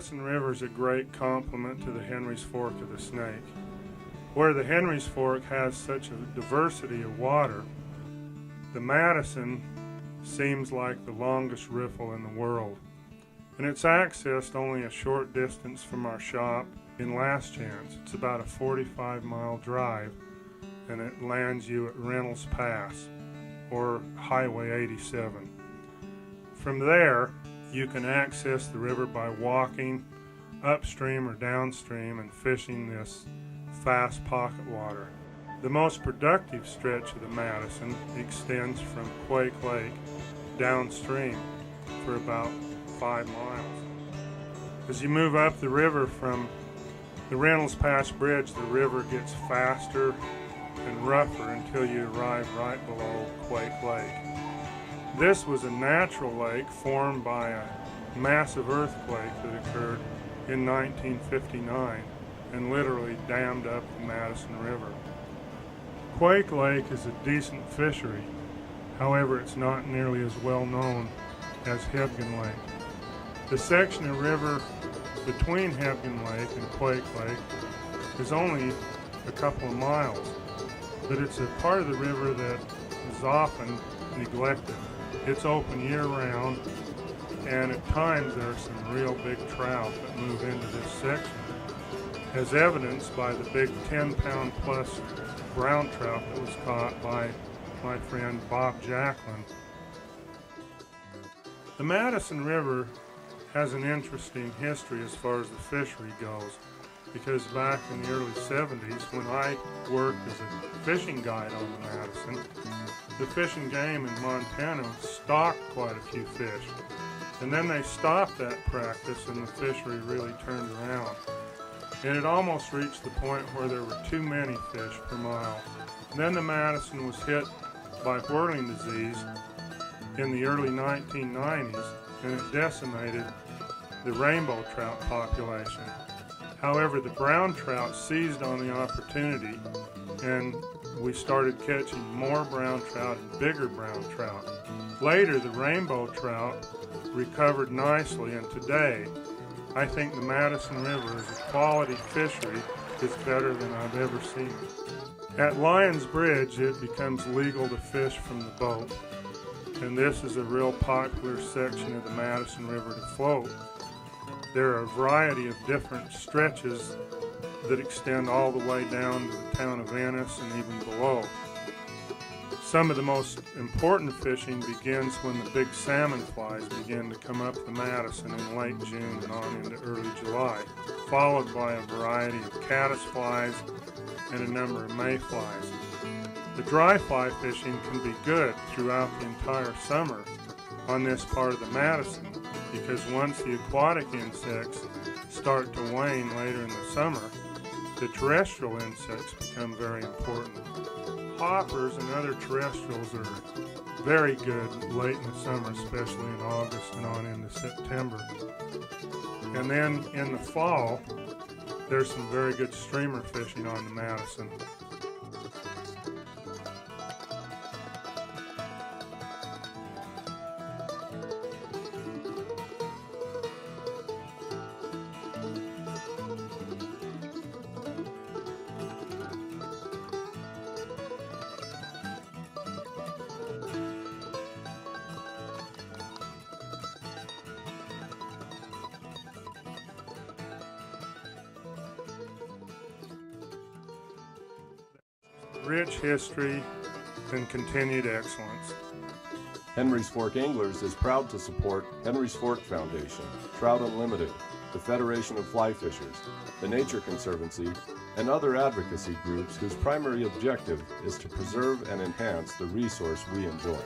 Madison River is a great complement to the Henry's Fork of the Snake. Where the Henry's Fork has such a diversity of water, the Madison seems like the longest riffle in the world. And it's accessed only a short distance from our shop in Last Chance. It's about a 45-mile drive, and it lands you at Reynolds Pass, or Highway 87. From there, you can access the river by walking upstream or downstream and fishing this fast pocket water. The most productive stretch of the Madison extends from Quake Lake downstream for about 5 miles. As you move up the river from the Reynolds Pass Bridge, the river gets faster and rougher until you arrive right below Quake Lake. This was a natural lake formed by a massive earthquake that occurred in 1959 and literally dammed up the Madison River. Quake Lake is a decent fishery, however it's not nearly as well known as Hebgen Lake. The section of river between Hebgen Lake and Quake Lake is only a couple of miles, but it's a part of the river that is often neglected. It's open year-round, and at times there are some real big trout that move into this section, as evidenced by the big 10-pound plus brown trout that was caught by my friend Bob Jacklin. The Madison River has an interesting history as far as the fishery goes, because back in the early 70s, when I worked as a fishing guide on the Madison, the Fish and Game in Montana stocked quite a few fish. And then they stopped that practice and the fishery really turned around. And it almost reached the point where there were too many fish per mile. Then the Madison was hit by whirling disease in the early 1990s, and it decimated the rainbow trout population. However, the brown trout seized on the opportunity, and we started catching more brown trout and bigger brown trout. Later, the rainbow trout recovered nicely, and today, I think the Madison River as a quality fishery is better than I've ever seen. At Lyons Bridge, it becomes legal to fish from the boat, and this is a real popular section of the Madison River to float. There are a variety of different stretches that extend all the way down to the town of Ennis and even below. Some of the most important fishing begins when the big salmon flies begin to come up the Madison in late June and on into early July, followed by a variety of caddisflies and a number of mayflies. The dry fly fishing can be good throughout the entire summer on this part of the Madison, because once the aquatic insects start to wane later in the summer, the terrestrial insects become very important. Hoppers and other terrestrials are very good late in the summer, especially in August and on into September. And then in the fall, there's some very good streamer fishing on the Madison. Rich history and continued excellence. Henry's Fork Anglers is proud to support Henry's Fork Foundation, Trout Unlimited, the Federation of Fly Fishers, the Nature Conservancy, and other advocacy groups whose primary objective is to preserve and enhance the resource we enjoy.